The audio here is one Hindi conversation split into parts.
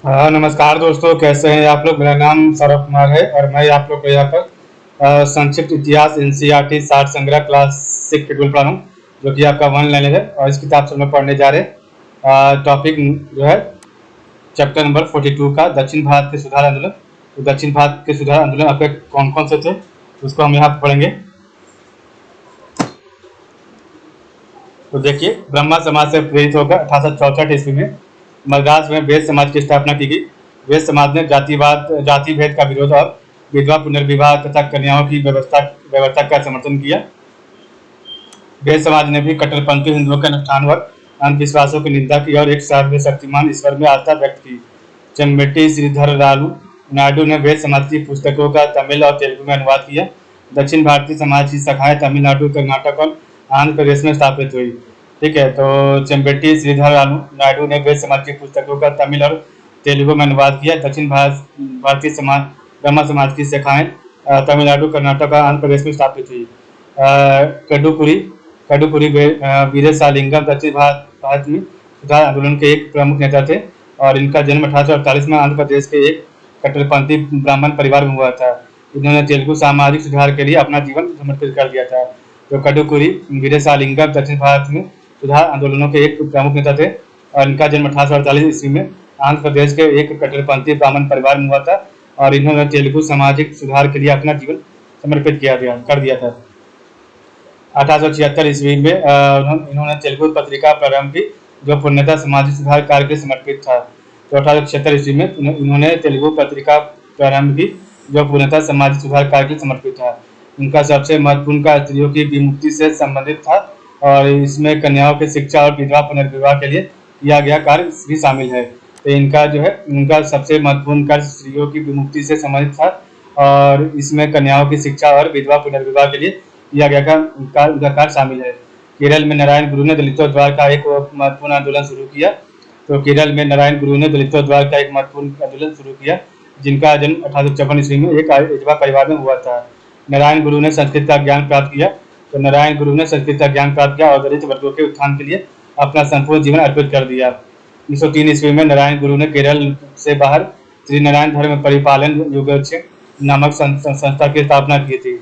हाँ, नमस्कार दोस्तों, कैसे हैं आप लोग। मेरा नाम सौरभ कुमार है और मैं आप लोग को यहाँ पर संक्षिप्त इतिहास एनसीईआरटी सार संग्रह क्लासिक शेड्यूल पढ़ा हूँ, जो कि आपका वन लाइनर है। और इस किताब से हम लोग पढ़ने जा रहे हैं टॉपिक जो है चैप्टर नंबर 42 का दक्षिण भारत के सुधार आंदोलन। तो दक्षिण भारत के सुधार आंदोलन आपके कौन कौन से थे, उसको हम यहाँ पर पढ़ेंगे। तो देखिए, ब्रह्मा समाज से प्रेरित होकर 1864 ईस्वी में मद्रास में वेद समाज की स्थापना की गई। वेद समाज ने जाति भेद का विरोध और विधवा पुनर्विवाह तथा कन्याओं की व्यवस्था का समर्थन किया। वेद समाज ने भी कट्टरपंथी हिंदुओं के अनुष्ठान और अंधविश्वासों की निंदा की और एक सर्वशक्तिमान ईश्वर में आस्था व्यक्त की। चेम्बेट्टी श्रीधर लालू नायडू ने वेद समाज की पुस्तकों का तमिल और तेलुगु में अनुवाद किया। दक्षिण भारतीय समाज की शाखाएं तमिलनाडु, कर्नाटक और आंध्र प्रदेश में स्थापित हुई। ठीक है, तो चेम्बेट्टी श्रीधर लालू नायडू ने वेद समाज की पुस्तकों का तमिल और तेलुगु में अनुवाद किया। भारतीय समाज ब्रह्मा समाज की शाखाएं तमिलनाडु, कर्नाटक और आंध्र प्रदेश में स्थापित हुई। कडुकुरी कडुकुरी वीरेशालिंगम दक्षिण भारत में सुधार आंदोलन के एक प्रमुख नेता थे और इनका जन्म 1848 में आंध्र प्रदेश के एक कट्टरपंथी ब्राह्मण परिवार में हुआ था। इन्होंने तेलुगु सामाजिक सुधार के लिए अपना जीवन समर्पित कर दिया था। तो कडुकुरी वीरेशालिंगम दक्षिण भारत में सुधार आंदोलनों के एक प्रमुख नेता थे और इनका जन्म 1848 ईस्वी में आंध्र प्रदेश के एक कट्टरपंथी ब्राह्मण परिवार में हुआ था और इन्होंने तेलुगु सामाजिक सुधार के लिए अपना जीवन समर्पित कर दिया था। 1876 ईस्वी में इन्होंने तेलुगु पत्रिका प्रारंभ की, जो पूर्णतः सामाजिक सुधार कार्य के समर्पित था। तो 1876 ईस्वी में इन्होंने तेलुगु पत्रिका प्रारंभ की, जो पूर्णतः सामाजिक सुधार कार्य के समर्पित था। इनका सबसे महत्वपूर्ण कार्य स्त्रियों की विमुक्ति से संबंधित था और इसमें कन्याओं की शिक्षा और विधवा पुनर्विवाह के लिए किया गया कार्य भी शामिल है। तो इनका जो है उनका सबसे महत्वपूर्ण कार्य स्त्रियों की विमुक्ति से संबंधित था और इसमें कन्याओं की शिक्षा और विधवा पुनर्विवाह के लिए किया गया कार्य शामिल है। केरल में नारायण गुरु ने दलितों द्वारा का एक महत्वपूर्ण आंदोलन शुरू किया। तो केरल में नारायण गुरु ने दलितों द्वारा का एक महत्वपूर्ण आंदोलन शुरू किया, जिनका जन्म 1854 ईस्वी में एक विधवा परिवार में हुआ था। नारायण गुरु ने संस्कृत का ज्ञान प्राप्त किया। तो नारायण गुरु ने संस्कृत का ज्ञान प्राप्त किया और दलित वर्गों के उत्थान के लिए अपना संपूर्ण जीवन अर्पित कर दिया। 1903 ईस्वी में नारायण गुरु ने केरल से बाहर श्री नारायण धर्म परिपालन योगक्षेम नामक संस्था की स्थापना की थी।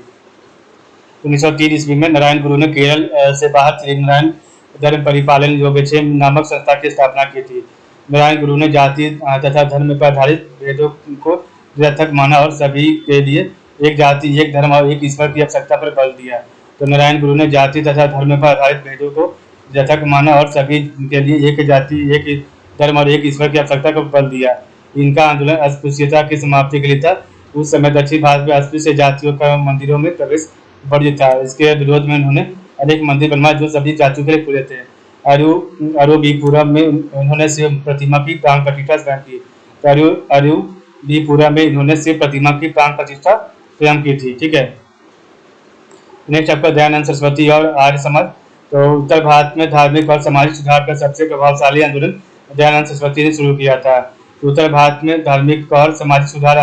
1903 ईस्वी में नारायण गुरु ने केरल से बाहर श्री नारायण धर्म परिपालन योगक्षेम नामक संस्था की स्थापना की थी। नारायण गुरु ने जाति तथा धर्म पर आधारित भेदों को निरर्थक माना और सभी के लिए एक जाति, एक धर्म और एक ईश्वर की आवश्यकता पर बल दिया। तो नारायण गुरु ने जाति तथा धर्म पर आधारित भेदों को निरर्थक माना और सभी के लिए एक जाति, एक धर्म और एक ईश्वर की आवश्यकता को बल दिया। इनका आंदोलन अस्पृश्यता की समाप्ति के लिए था। उस समय दक्षिण भारत में अस्पृश्य जातियों का मंदिरों में प्रवेश वर्जित था। इसके विरोध में उन्होंने अनेक मंदिर बनवाए जो सभी जातियों के लिए खुले थे। अरुबीपुरम में उन्होंने शिव प्रतिमा की प्राण प्रतिष्ठा स्वयं की। अरुबीपुरम में इन्होंने शिव प्रतिमा की प्राण प्रतिष्ठा स्वयं की थी। ठीक है, नेक्स्ट आपका दयानंद सरस्वती और आर्य समाज। तो उत्तर भारत में धार्मिक और सामाजिक सुधार का सबसे प्रभावशाली आंदोलन दयानंद सरस्वती ने शुरू किया था। तो उत्तर भारत में धार्मिक और सामाजिक सुधार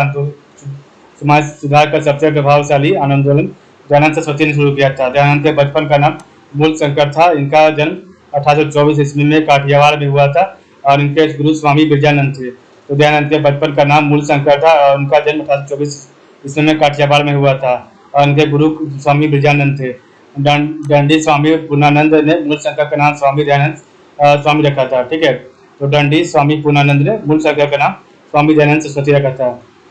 का सबसे प्रभावशाली आंदोलन दयानंद सरस्वती ने शुरू किया था। दयानंद के बचपन का नाम मूल शंकर था। इनका जन्म 1824 ईस्वी में काठियावाड़ में हुआ था और इनके गुरु स्वामी बिरजानंद थे। तो दयानंद के बचपन का नाम मूल शंकर था और उनका जन्म 1824 ईस्वी में काठियावाड़ में हुआ था और इनके गुरु स्वामी बिरजानंद थे। दंडी स्वामी पूर्णानंद ने मूल शंकर का नाम स्वामी दयानंद स्वामी रखा था। ठीक है, तो दंडी स्वामी पूर्णानंद ने मूल शंकर का नाम स्वामी दयानंद सरस्वती रखा था।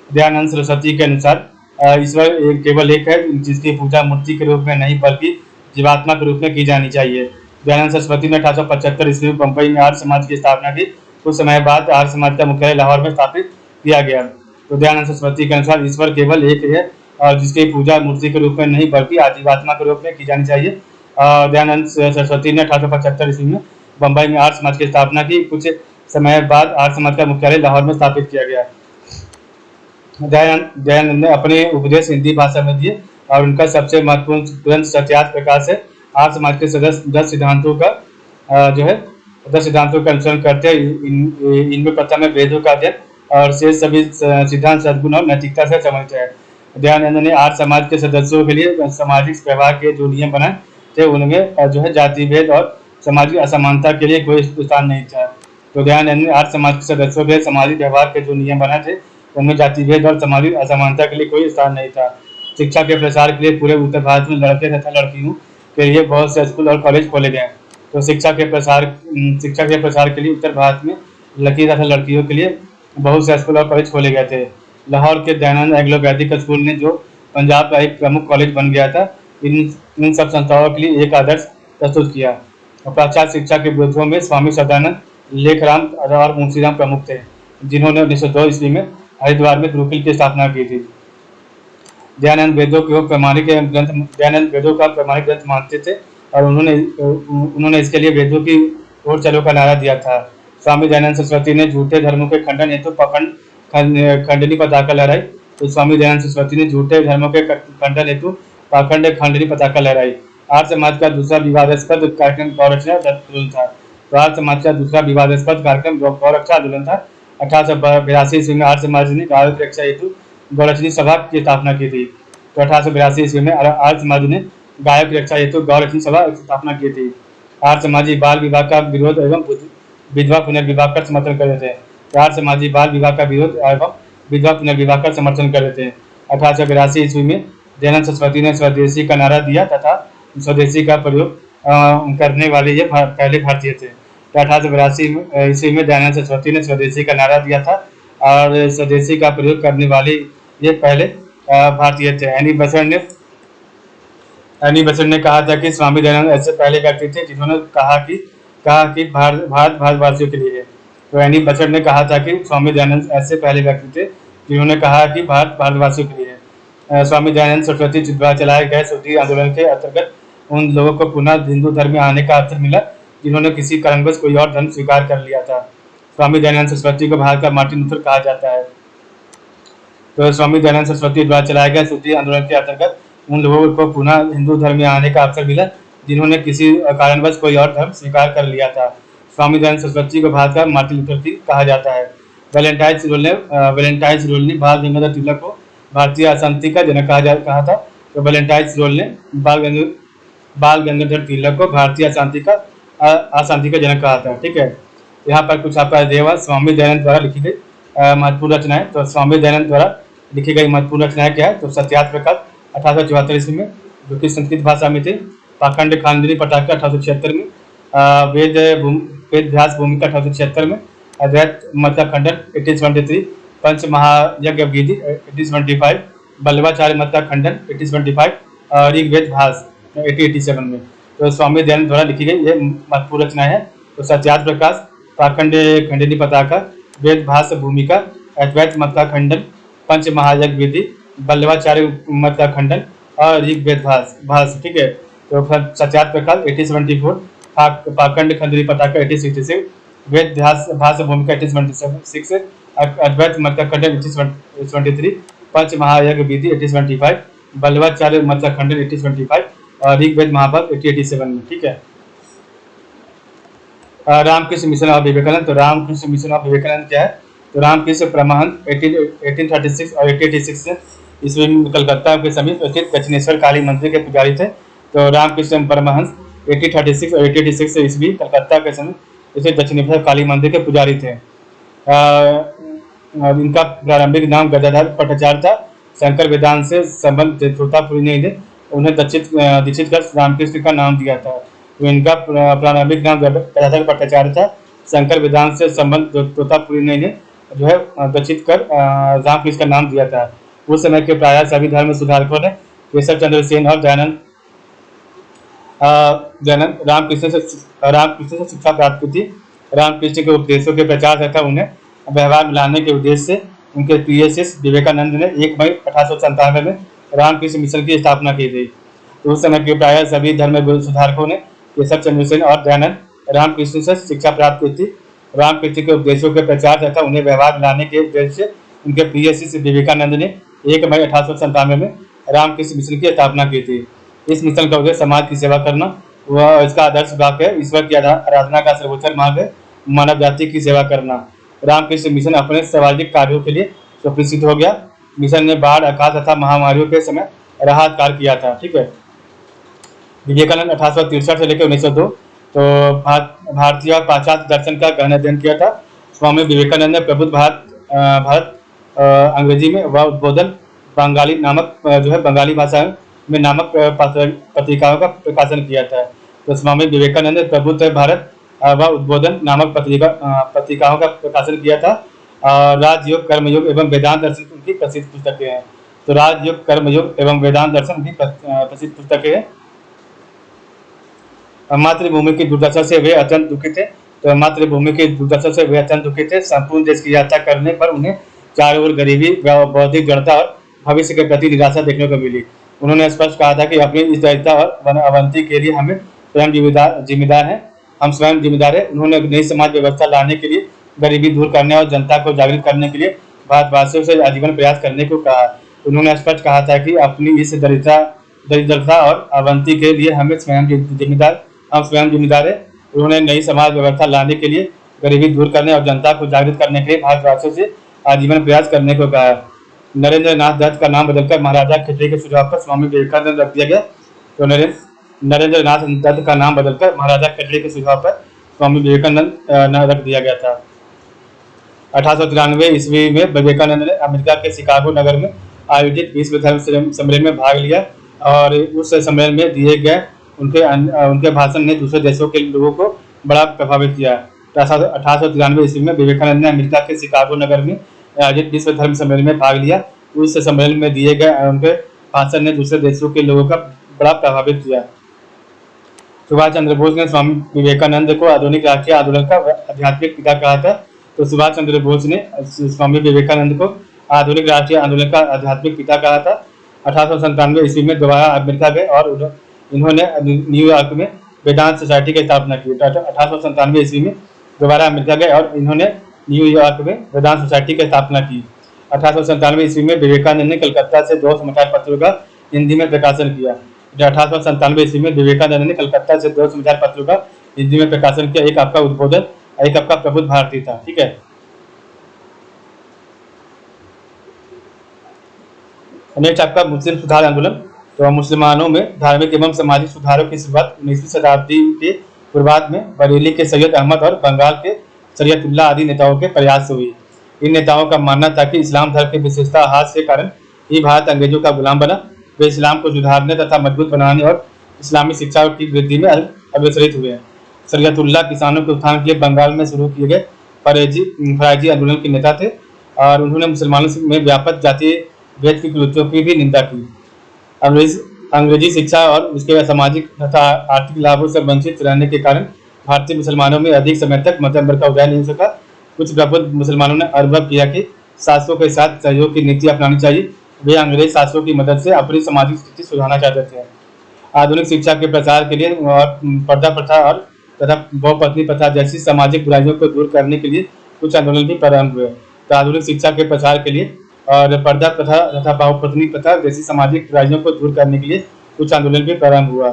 दयानंद सरस्वती के अनुसार ईश्वर केवल एक है, जिसकी पूजा मूर्ति के रूप में नहीं बल्कि जीवात्मा के रूप में की जानी चाहिए। दयानंद सरस्वती ने 1875 ईस्वी में बम्बई में आर्य समाज की स्थापना की। कुछ समय बाद आर्य समाज का मुख्यालय लाहौर में स्थापित किया गया। तो दयानंद सरस्वती के अनुसार ईश्वर केवल एक है और जिसकी पूजा मूर्ति के रूप में नहीं बल्कि जीवात्मा के रूप में की जानी चाहिए। दयानंद सरस्वती ने 1875 ईस्वी में बम्बई में आर्य समाज की स्थापना की। कुछ समय बाद आर्य समाज का मुख्यालय लाहौर में स्थापित किया गया। दयानंद ने अपने उपदेश हिंदी भाषा में दिए और उनका सबसे महत्वपूर्ण ग्रंथ सत्यार्थ प्रकाश है। आर्य समाज के सदस्य 10 सिद्धांतों का अनुसरण करते हैं। इनमें प्रथम है वेदों का अध्ययन और शेष सभी सिद्धांत सद्गुण और नैतिकता से संबंधित है। दयानंद ने आर्य समाज के सदस्यों के लिए सामाजिक व्यवहार के जो नियम बनाए थे उनमें जाति भेद और सामाजिक असमानता के लिए कोई स्थान नहीं था। तो दयानंद ने आर्य समाज के सदस्यों के सामाजिक व्यवहार के जो नियम बनाए थे उनमें जाति भेद और सामाजिक असमानता के लिए कोई स्थान नहीं था। शिक्षा के प्रसार के लिए पूरे उत्तर भारत में लड़के तथा लड़कियों के लिए बहुत से स्कूल और कॉलेज खोले गए। तो शिक्षा के प्रसार के लिए उत्तर भारत में लड़की तथा लड़कियों के लिए बहुत से स्कूल और कॉलेज खोले गए थे। लाहौर के दयानंद एंग्लो वैदिक स्कूल ने जो पंजाब का एक प्रमुख कॉलेज बन गया था, इन सब संस्थाओं के लिए एक आदर्श प्रस्तुत किया। और पाश्चात्य शिक्षा के विरोधियों में स्वामी सदानंद, लेखराम और मुंशीराम प्रमुख थे, जिन्होंने 1902 ईस्वी में हरिद्वार में गुरुकुल की स्थापना की थी। दयानंद वेदों का प्रामाणिक ग्रंथ मानते थे और उन्होंने इसके लिए वेदों की ओर चलो का नारा दिया था। स्वामी दयानंद सरस्वती ने झूठे धर्मों के खंडन हेतु खंडनी पताका लहराई। तो स्वामी दयानंद सरस्वती ने झूठे धर्मों के खंडन हेतु खंडनी पताका लहराई। आर्य समाज का दूसरा विवादास्पद कार्यक्रम गौरक्षा आंदोलन था। तो आर्य समाज का दूसरा विवादास्पद कार्यक्रम गौरक्षा आंदोलन था। 1882 ईस्वी में आर्य समाज ने गायों की रक्षा हेतु गौरक्षणी सभा की स्थापना की थी। तो 1882 ईस्वी में आर्य समाज ने गायों की रक्षा हेतु गौरक्षणी सभा की स्थापना की थी। आर्य समाजी बाल विवाह का विरोध एवं विधवा पुनर्विवाह का समर्थन कर रहे थे। आर्य समाजी बाल विवाह का विरोध एवं विधवा पुनर्विवाह का समर्थन कर रहे थे। 1882 ईस्वी में दयानंद सरस्वती ने स्वदेशी का नारा दिया तथा स्वदेशी का प्रयोग करने वाले ये पहले भारतीय थे। तो 1882 ईस्वी में दयानंद सरस्वती ने स्वदेशी का नारा दिया था और स्वदेशी का प्रयोग करने वाले ये पहले भारतीय थे। एनी बेसेंट ने कहा था कि स्वामी दयानंद ऐसे पहले व्यक्ति थे जिन्होंने कहा कि भारत भारतवासियों के लिए है। तो एनी बेसेंट ने कहा था कि स्वामी दयानंद ऐसे पहले व्यक्ति थे जिन्होंने कहा कि भारत भारतवासियों के लिए है। स्वामी दयानंद सरस्वती द्वारा चलाए गए शुद्धि आंदोलन के अंतर्गत उन लोगों को पुनः हिंदू धर्म में आने का अवसर मिला जिन्होंने किसी कारणवश कोई और धर्म स्वीकार कर लिया था। स्वामी दयानंद सरस्वती को भारत का मार्टिन लूथर कहा जाता है। तो स्वामी दयानंद सरस्वती द्वारा चलाए गए शुद्धि आंदोलन के अंतर्गत उन लोगों को पुनः हिंदू धर्म में आने का अवसर मिला जिन्होंने किसी कारणवश कोई और धर्म स्वीकार कर लिया था। स्वामी दयानंद सरस्वती को भारत का मार्टिन लूथर किंग कहा जाता है। वैलेंटाइन रोल ने बाल गंगाधर तिलक को भारतीय अशांति का जनक कहा था। तो वैलेंटाइन रोल ने बाल गंगाधर तिलक को भारतीय अशांति का जनक कहा था। ठीक है, यहाँ पर कुछ आपका देवा स्वामी दयानंद द्वारा लिखी गई महत्वपूर्ण रचनाएं। तो स्वामी दयानंद द्वारा लिखी गई महत्वपूर्ण रचनाएं क्या है? तो सत्यार्थ प्रकाश 1874 ईस्वी में, जो कि संस्कृत भाषा में थे। पाखंड खांडनी पटाखा 1876 में, वेद व्यास भूमिका 1876 में, अद्वैत मत का खंडन 1873, पंच महायज्ञ विधि 1875, बल्लभाचार्य मत का खंडन 1875 और ऋग्वेद भाष 1887 में। तो स्वामी दयानंद द्वारा लिखी गई ये महत्वपूर्ण रचनाएं है। तो सत्यार्थ प्रकाश, पाखंड खंडनी पताका, वेद भाष भूमिका, अद्वैत मत का खंडन, पंच महायज्ञ विधि, बल्लभाचार्य मत का खंडन और ऋग्वेद भाष। ठीक है, तो सत्यार्थ प्रकाश 1874, पाखंड खंडनी पताका 1866, वेद भाष भूमिका 1876, अद्वैत मत का खंडन 1873, पंच महायज्ञ विधि 1875, बल्लभाचार्य मत का खंडन 1875 और ऋग्वेद महाभारत 1887 में। ठीक है, रामकृष्ण मिशन ऑफ विवेकानंद। तो रामकृष्ण मिशन ऑफ विवेकानंद क्या है? तो रामकृष्ण परमहंस 1836 और 1886 ईस्वी में कलकत्ता के समीप स्थित दक्षिणेश्वर काली मंदिर के पुजारी थे। तो रामकृष्ण परमहंस 1836 और 1886 ईस्वी कलकत्ता के समीप स्थित दक्षिणेश्वर काली मंदिर के पुजारी थे। इनका प्रारंभिक नाम गदाधर भट्टाचार्य था। शंकर वेदांत से संबंध तोतापुरी ने उन्हें दीक्षित कर रामकृष्ण का नाम दिया था। तो इनका प्रारंभिक नाम गदाधर भट्टाचार्य था। शंकर वेदांत से संबंध तोतापुरी ने जो है दीक्षित कर रामकृष्ण का नाम दिया था। उस समय के प्राय सभी धर्म सुधारकों ने केशव चंद्र सेन और दयानंद रामकृष्ण से शिक्षा प्राप्त की थी। रामकृष्ण के उपदेशों के प्रचार तथा उन्हें व्यवहार में लाने के उद्देश्य से उनके प्रिय शिष्य विवेकानंद ने 1 मई 1897 में रामकृष्ण मिशन की स्थापना की थी। तो उस समय के प्राय सभी धर्म सुधारकों ने केशव चंद्र सेन और दयानंद रामकृष्ण से शिक्षा प्राप्त की थी। रामकृष्ण के उपदेशों के प्रचार तथा उन्हें व्यवहार में लाने के उद्देश्य से उनके प्रिय शिष्य विवेकानंद ने 1 मई 1897 में रामकृष्ण मिशन की स्थापना की थी। इस मिशन का उद्देश्य समाज की सेवा करना, वह इसका आदर्श वाक्य है, ईश्वर की आराधना का सर्वोच्च मार्ग है, मानव जाति की सेवा करना। रामकृष्ण मिशन अपने सामाजिक कार्यों के लिए सुप्रसिद्ध हो गया। मिशन ने बाढ़, अकाल तथा महामारियों के समय राहत कार्य किया था। ठीक है, विवेकानंद 1863 से लेकर 1902 तो भारतीय और पाश्चात्य दर्शन का गहन अध्ययन किया था। स्वामी विवेकानंद ने प्रबुद्ध भारत अंग्रेजी में व उद्बोधन बंगाली नामक जो है बंगाली भाषा में नामक पत्रिकाओं का प्रकाशन किया था। तो स्वामी विवेकानंद ने प्रबुद्ध भारत व उद्बोधन नामक पत्रिकाओं का प्रकाशन किया था। राजयोग, कर्मयोग एवं वेदांत दर्शन उनकी प्रसिद्ध पुस्तकें हैं। तो राजयोग, कर्मयोग एवं वेदांत दर्शन उनकी प्रसिद्ध पुस्तकें हैं। मातृभूमि की दुर्दशा से वे अत्यंत दुखी थे। तो मातृभूमि की दुर्दशा से वे अत्यंत दुखी थे। संपूर्ण देश की यात्रा करने पर उन्हें चारों ओर गरीबी, बौद्धिक जड़ता और भविष्य के प्रति निराशा देखने को मिली। उन्होंने स्पष्ट कहा था कि अपनी इस दरिद्रता और अवंती के लिए हमें स्वयं जिम्मेदार हैं। हम स्वयं जिम्मेदार हैं। उन्होंने नई समाज व्यवस्था लाने के लिए, गरीबी दूर करने और जनता को जागृत करने के लिए भारतवासियों से आजीवन प्रयास करने को कहा। उन्होंने स्पष्ट कहा था कि अपनी इस दरिद्रता और अवंती के लिए हमें स्वयं जिम्मेदार है। उन्होंने नई समाज व्यवस्था लाने के लिए, गरीबी दूर करने और जनता को जागृत करने के लिए भारतवासियों से आजीवन प्रयास करने को कहा। नरेंद्र नाथ दत्त का नाम बदलकर महाराजा खिलजी के सुझाव पर स्वामी विवेकानंद रख दिया गया। तो नरेंद्र नाथ दत्त का नाम बदलकर महाराजा खिलजी के सुझाव पर स्वामी विवेकानंद रख दिया गया था। 1893 ईस्वी में विवेकानंद ने अमेरिका के शिकागो नगर में आयोजित विश्व धर्म सम्मेलन में भाग लिया और उस सम्मेलन में दिए गए उनके भाषण ने दूसरे देशों के लोगों को बड़ा प्रभावित किया। 1893 ईस्वी में विवेकानंद ने अमेरिका के शिकागो नगर में आयोजित विश्व धर्म सम्मेलन में भाग लिया। उस सम्मेलन में दिए गए उनके भाषण ने दूसरे देशों के लोगों का बड़ा प्रभावित किया। सुभाष चंद्र बोस ने स्वामी विवेकानंद को आधुनिक राष्ट्रीय आंदोलन का आध्यात्मिक पिता कहा था। तो सुभाष चंद्र बोस ने स्वामी विवेकानंद को आधुनिक राष्ट्रीय आंदोलन का आध्यात्मिक पिता कहा था। 1897 ईस्वी में दोबारा अमेरिका गए और इन्होंने न्यूयॉर्क में वेदांत सोसाइटी की स्थापना की। 1897 ईस्वी में दोबारा अमेरिका गए और इन्होंने न्यूयॉर्क में वेदांत सोसाइटी की स्थापना की। 1897 ईस्वी में विवेकानंद ने कलकत्ता से 2 समाचार पत्रों का हिंदी में प्रकाशन किया। 1897 ईस्वी में विवेकानंद ने कलकत्ता से 2 समाचार पत्रों का हिंदी में प्रकाशन किया। एक आपका उद्बोधन, एक आपका प्रबुद्ध भारती था। ठीक है। नेक्स्ट आपका मुस्लिम सुधार आंदोलन। तो मुसलमानों में धार्मिक एवं सामाजिक सुधारों की शुरुआत 19वीं शताब्दी के पूर्वार्ध में बरेली के सैयद अहमद और बंगाल के शरीयतुल्लाह आदि नेताओं के प्रयास से हुई। इन नेताओं का मानना था कि इस्लाम धर्म की विशेषता हाथ के कारण ही भारत अंग्रेजों का गुलाम बना। वे इस्लाम को सुधारने तथा मजबूत बनाने और इस्लामी शिक्षा की वृद्धि में अग्रसरित हुए। शरीयतुल्लाह किसानों के उत्थान के लिए बंगाल में शुरू किए गए फराइजी आंदोलन के नेता थे और उन्होंने मुसलमानों में व्यापक जातीय भेद की कुरीतियों की भी निंदा की। अंग्रेजी शिक्षा और उसके सामाजिक तथा आर्थिक लाभों से वंचित रहने के कारण भारतीय मुसलमानों में अधिक समय तक मध्यम वर्ग का उदय नहीं हो सका। कुछ प्रबुद्ध मुसलमानों ने अनुभव किया कि शासकों के साथ सहयोग की नीति अपनानी चाहिए। वे अंग्रेज शासकों की मदद से अपनी सामाजिक स्थिति सुधारना चाहते थे। आधुनिक शिक्षा के प्रचार के लिए और पर्दा प्रथा और तथा बहुपत्नी प्रथा जैसी सामाजिक बुराइयों को दूर करने के लिए कुछ आंदोलन भी प्रारंभ हुए। तो आधुनिक शिक्षा के प्रचार के लिए और पर्दा प्रथा तथा बहुपत्नी प्रथा जैसी सामाजिक बुराइयों को दूर करने के लिए कुछ आंदोलन भी प्रारंभ हुआ।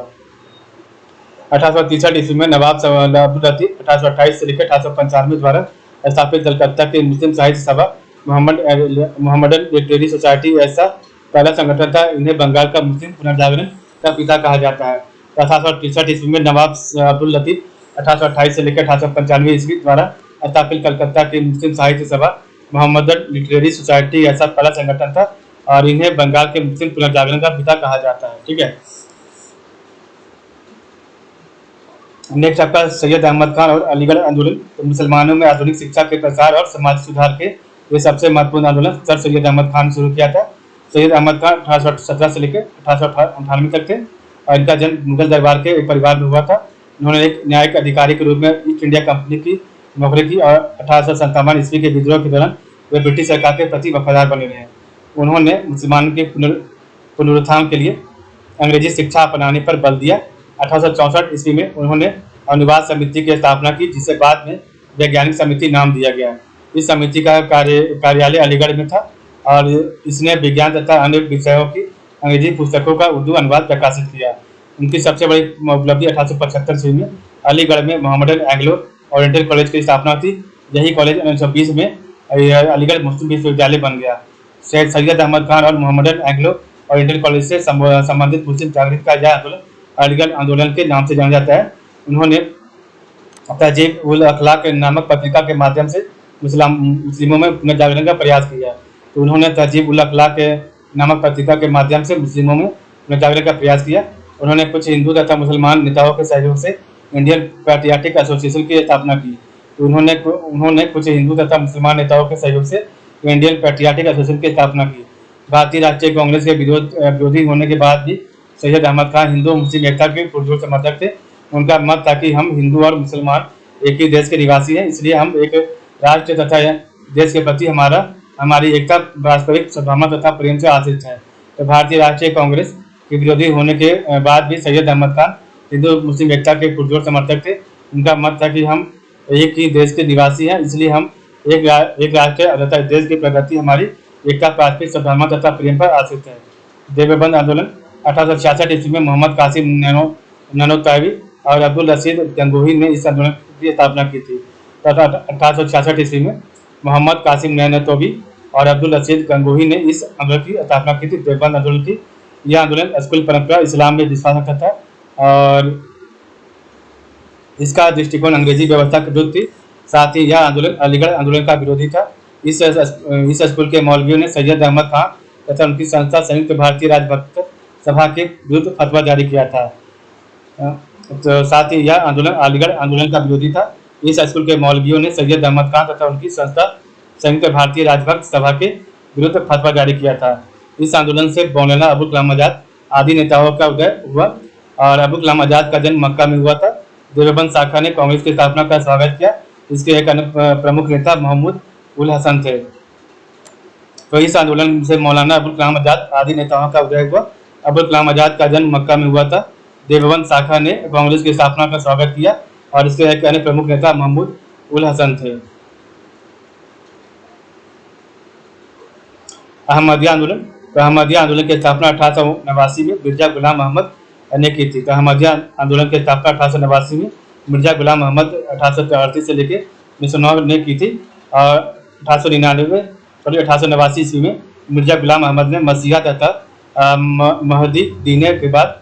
1863 ईस्वी में नवाब अब्दुल लतीफ 1828 से लेकर 1895 द्वारा स्थापित कलकत्ता के मुस्लिम साहित्य सभा मोहम्मदन लिटरेरी सोसाइटी ऐसा पहला संगठन था। इन्हें बंगाल का मुस्लिम पुनर्जागरण का पिता कहा जाता है। 1863 ईस्वी में नवाब अब्दुल लतीफ 1828 से लेकर 1895 ईस्वी द्वारा स्थापित कलकत्ता के मुस्लिम साहित्य सभा मोहम्मदन लिटरेरी सोसाइटी ऐसा पहला संगठन था और इन्हें बंगाल के मुस्लिम पुनर्जागरण का पिता कहा जाता है। ठीक है। नेक्स्ट आपका सैयद अहमद खान और अलीगढ़ आंदोलन। तो मुसलमानों में आधुनिक शिक्षा के प्रसार और समाज सुधार के ये सबसे महत्वपूर्ण आंदोलन सर सैयद अहमद खान शुरू किया था। सैयद अहमद खान 1817 से लेकर 1898 तक थे और इनका जन्म मुगल दरबार के एक परिवार में हुआ था। उन्होंने एक न्यायिक अधिकारी के रूप में ईस्ट इंडिया कंपनी की नौकरी की और 1857 ईस्वी के विद्रोह के दौरान वे ब्रिटिश सरकार के प्रति वफादार बने रहे। उन्होंने मुसलमानों के पुनरुत्थान के लिए अंग्रेजी शिक्षा अपनाने पर बल दिया। 1864 ईस्वी में उन्होंने अनुवाद समिति की स्थापना की, जिसे बाद में वैज्ञानिक समिति नाम दिया गया। इस समिति का कार्यालय अलीगढ़ में था और इसने विज्ञान तथा अन्य विषयों की अंग्रेजी पुस्तकों का उर्दू अनुवाद प्रकाशित किया। उनकी सबसे बड़ी उपलब्धि 1875 ईस्वी में अलीगढ़ में मोहम्मदन एंग्लो ओरिएंटल कॉलेज की स्थापना थी। यही कॉलेज 1920 में अलीगढ़ मुस्लिम विश्वविद्यालय बन गया। सैयद अहमद खान और मोहम्मदन एंग्लो ओरिएंटल कॉलेज से संबंधित मुस्लिम जागृति का यह आंदोलन अलीगढ़ आंदोलन के नाम से जाना जाता है। उन्होंने तहजीब उल अखलाक नामक पत्रिका के माध्यम से मुस्लिमों में पुनर्जागरण का प्रयास किया। तो उन्होंने तहजीब उल अखलाक नामक पत्रिका के माध्यम से मुस्लिमों में पुनर्जागरण का प्रयास किया। उन्होंने कुछ हिंदू तथा मुसलमान नेताओं के सहयोग से इंडियन पैट्रियाटिक एसोसिएशन की स्थापना की। तो उन्होंने कुछ हिंदू तथा मुसलमान नेताओं के सहयोग से इंडियन पैट्रियाटिक एसोसिएशन की स्थापना की। भारतीय राष्ट्रीय कांग्रेस के विरोधी होने के बाद भी सैयद अहमद खान हिंदू मुस्लिम एकता के पुरजोर समर्थक थे। उनका मत था कि हम हिंदू और मुसलमान एक ही देश के निवासी हैं, इसलिए हम एक राष्ट्र तथा देश के प्रति हमारी एकता वास्तविक सद्भावना तथा प्रेम से आश्रित है। तो भारतीय राष्ट्रीय कांग्रेस के विरोधी होने के बाद भी सैयद अहमद खान हिंदू मुस्लिम एकता के पुरजोर समर्थक थे। उनका मत था कि हम एक ही देश के निवासी हैं, इसलिए हम एक राष्ट्र तथा देश की प्रगति हमारी एकता वास्तविक सद्भावना तथा प्रेम पर आश्रित है। देवबंद आंदोलन 1866 ईस्वी में मोहम्मद कासिम नैनोतावी और अब्दुल रशीद गंगोही ने इस आंदोलन की स्थापना की थी। तो 1866 ईस्वी में मोहम्मद कासिम नैनोतावी और अब्दुल रशीद गंगोही ने इस आंदोलन की स्थापना की थी, देवबंद आंदोलन की। यह आंदोलन स्कूल परंपरा इस्लाम में विश्वास रखता था और इसका दृष्टिकोण अंग्रेजी व्यवस्था के विरुद्ध थी। साथ ही यह आंदोलन अलीगढ़ आंदोलन का विरोधी था। इस स्कूल के मौलवियों ने सैयद अहमद खान तथा उनकी संस्था संयुक्त भारतीय राजभक्त सभा के विरुद्ध फतवा जारी किया था। तो साथ ही यह आंदोलन अलीगढ़ आंदोलन का विरोधी था। इस स्कूल के मौलवियों ने सैयद अहमद खान तथा उनकी संस्था संयुक्त भारतीय राजभक्त सभा के विरुद्ध फतवा जारी किया था। इस आंदोलन से मौलाना अबुल कलाम आजाद आदि नेताओं का उदय हुआ और अबुल कलाम आजाद का जन्म मक्का में हुआ था। देवबंद शाखा ने कांग्रेस की स्थापना का स्वागत किया। इसके एक अन्य प्रमुख नेता महमूद उल हसन थे। तो इस आंदोलन से मौलाना अबुल कलाम आजाद आदि नेताओं का उदय हुआ। अबुल कलाम आजाद का जन्म मक्का में हुआ था। देवबंद शाखा ने कांग्रेस की स्थापना का स्वागत किया और इसके एक अन्य प्रमुख नेता महमूद उल हसन थे। अहमदिया आंदोलन। तो अहमदिया आंदोलन की स्थापना 1889 में मिर्जा गुलाम अहमद ने की थी। तो अहमदिया आंदोलन की स्थापना 1889 में मिर्जा गुलाम अहमद 1838 से लेकर 1909 ने की थी और 1889 ईस्वी में मिर्जा गुलाम अहमद ने मसीहा तथा महदी दीने के बाद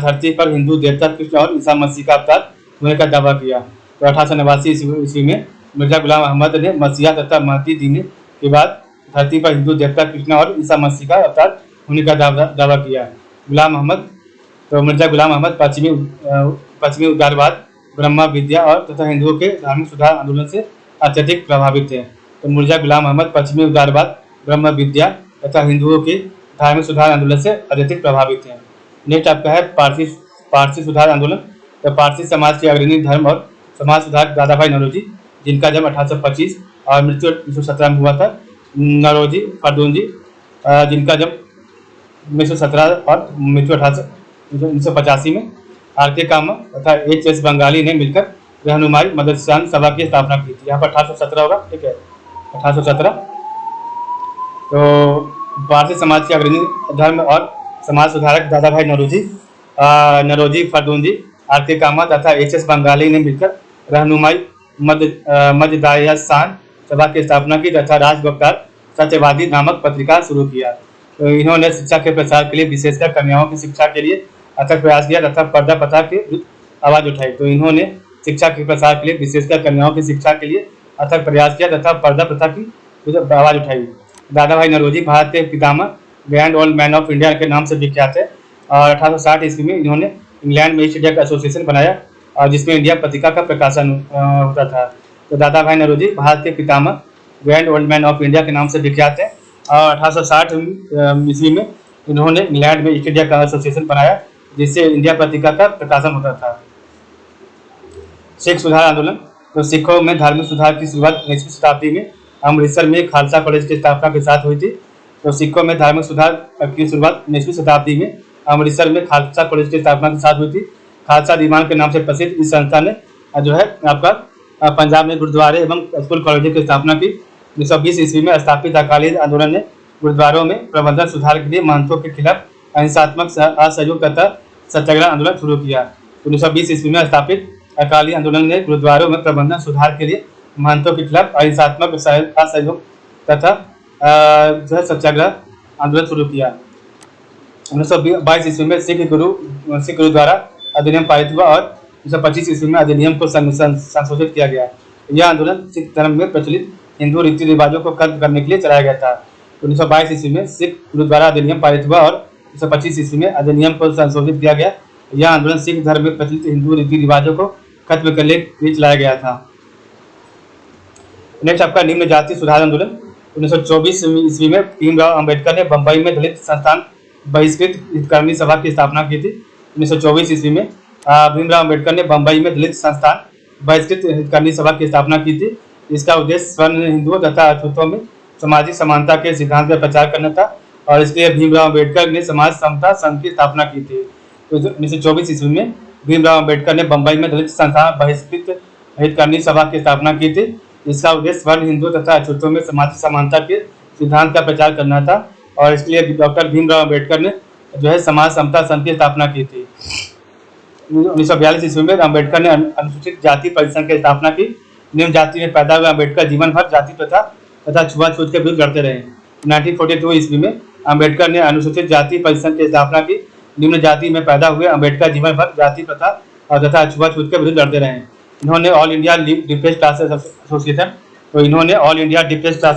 धरती पर हिंदू देवता कृष्ण और ईसा मसीह का अवतार होने का दावा किया। तो 1889 ईस्वी में मिर्जा गुलाम अहमद ने मसीहा तथा महदी दीने के बाद धरती पर हिंदू देवता कृष्ण और ईसा मसीह का अवतार होने का दावा किया। गुलाम अहमद तो मिर्जा गुलाम अहमद पश्चिमी उदारवाद ब्रह्म विद्या और तथा हिंदुओं के धार्मिक सुधार आंदोलन से अत्यधिक प्रभावित थे। तो मिर्जा गुलाम अहमद पश्चिमी उदारवाद ब्रह्म विद्या तथा हिंदुओं के धार्मिक सुधार आंदोलन से अत्यधिक प्रभावित थे। नेक्स्ट आपका है पारसी सुधार आंदोलन। तो पारसी समाज के अग्रणी धर्म और समाज सुधारक दादा भाई नौरोजी, जिनका जन्म 1825 और मृत्यु 1917 में हुआ था। नौरोजी फरदूनजी, जिनका जन्म 1917 और मृत्यु 1985 में। आर.के. कामा तथा H.S. बंगाली ने मिलकर रहनुमाई मदरसान सभा की स्थापना की थी। यहाँ पर 1817 होगा, ठीक है, 1817। तो पारसी समाज के अग्रणी धर्म और समाज सुधारक दादा भाई नौरोजी फरदूनजी, आर.के. कामा तथा H.S. बंगाली ने मिलकर रहनुमाई मदरसान सभा की स्थापना की तथा राजगोपाल सत्यवादी नामक पत्रिका शुरू किया। तो इन्होंने शिक्षा के प्रसार के लिए विशेषकर कन्याओं की शिक्षा के लिए अथक प्रयास किया तथा पर्दा प्रथा के विरुद्ध आवाज उठाई। तो इन्होंने शिक्षा के प्रसार के लिए विशेषकर कन्याओं की शिक्षा के लिए अथक प्रयास किया तथा पर्दा प्रथा की विरुद्ध आवाज उठाई। दादा भाई नौरोजी भारत के पितामह grand old man of India के नाम से विख्यात है और 1860 ईस्वी में इन्होंने इंग्लैंड में ईस्ट इंडिया एसोसिएशन बनाया और जिसमें इंडिया पत्रिका का प्रकाशन होता था। तो दादा भाई नौरोजी भारत के पितामह grand old man of India के नाम से विख्यात है और 1860 ईस्वी में इन्होंने इंग्लैंड में ईस्ट इंडिया का एसोसिएशन बनाया जिससे इंडिया पत्रिका का प्रकाशन होता था। सिख सुधार आंदोलन। तो सिखों में धार्मिक सुधार की शुरुआत 19वीं शताब्दी में अमृतसर में खालसा कॉलेज की स्थापना के साथ हुई थी। तो सिखों में धार्मिक सुधार की शुरुआत 19वीं शताब्दी में अमृतसर में खालसा कॉलेज की स्थापना के साथ हुई थी। खालसा दीवान के नाम से प्रसिद्ध इस संस्था ने जो है आपका पंजाब में गुरुद्वारे एवं स्कूल कॉलेजों की स्थापना की। 1920 ईस्वी में स्थापित अकाली आंदोलन ने गुरुद्वारों में प्रबंधन सुधार के लिए महंतों के खिलाफ अहिंसात्मक असहयोग तथा सत्याग्रह आंदोलन शुरू किया। 1920 ईस्वी में स्थापित अकाली आंदोलन ने गुरुद्वारों में प्रबंधन सुधार के लिए महंतों के खिलाफ अहिंसात्मक असहयोग तथा जो है सत्याग्रह आंदोलन शुरू किया। 1922 ईस्वी में सिख गुरु द्वारा अधिनियम पारित हुआ और 1925 ईस्वी में अधिनियम को संशोधित किया गया। यह आंदोलन सिख धर्म में प्रचलित हिंदू रीति रिवाजों को खत्म करने के लिए चलाया गया था। 1922 ईस्वी में सिख गुरुद्वारा अधिनियम पारित हुआ और 1925 ईस्वी में अधिनियम को संशोधित किया गया। यह आंदोलन सिख धर्म में प्रचलित हिंदू रीति रिवाजों को खत्म करने के लिए चलाया गया था। नेक्स्ट आपका निम्न जाति सुधार आंदोलन। 1924 ईस्वी में भीमराव अंबेडकर ने बंबई में दलित संस्थान बहिष्कृत हितकारिणी सभा की स्थापना की थी। 1924 ईस्वी में भीमराव अंबेडकर ने बंबई में दलित संस्थान बहिष्कृत हितकारिणी सभा की स्थापना की थी। इसका उद्देश्य स्वर्ण हिंदुओं तथा अछूतों में सामाजिक समानता के सिद्धांत का प्रचार करना था और इसलिए भीमराव अंबेडकर ने समाज समता संघ की स्थापना की थी। तो 1924 ईस्वी में भीमराव अंबेडकर ने बंबई में दलित संस्थान बहिष्कृत हितकारिणी सभा की स्थापना की थी। इसका उद्देश्य स्वर्ण हिंदुओं तथा अछूतों में सामाजिक समानता के सिद्धांत का प्रचार करना था और इसलिए डॉक्टर भीमराव अंबेडकर ने जो है समाज समता संघ की स्थापना की थी। 1942 ईस्वी में अंबेडकर ने अनुसूचित जाति परिषद की स्थापना की। निम्न जाति में पैदा हुए अंबेडकर जीवन भर जाति प्रथा तथा छुआछूत के विरुद्ध लड़ते रहे। 1942 ईस्वी में अंबेडकर ने अनुसूचित जाति परिषद की स्थापना की। निम्न जाति में पैदा हुए अंबेडकर जीवन भर जाति प्रथा तथा छुआछूत के विरुद्ध लड़ते रहे। इन्होंने all India depressed classes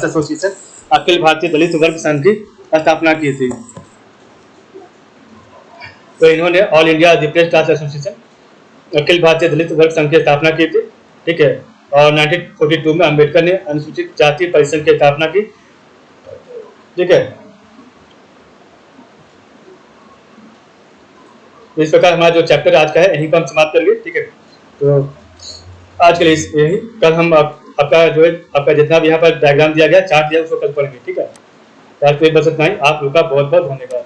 association अखिल भारतीय दलित वर्ग संघ की स्थापना की थी। तो इन्होंने all India depressed class association अखिल भारतीय दलित वर्ग संघ की स्थापना की थी। ठीक है, और 1942 में अंबेडकर ने अनुसूचित जाति परिषद की स्थापना की। ठीक है, इस प्रकार हमारा जो चैप्टर आज का है यहीं पर हम समाप्त करेंगे। ठीक है, तो आज के लिए यही, कल हम आपका जो है आपका जितना भी यहाँ पर डायग्राम दिया गया, चार्ट दिया, उसको कल पढ़ेंगे। ठीक है, आज के लिए बस इतना ही। आप लोग का बहुत बहुत धन्यवाद।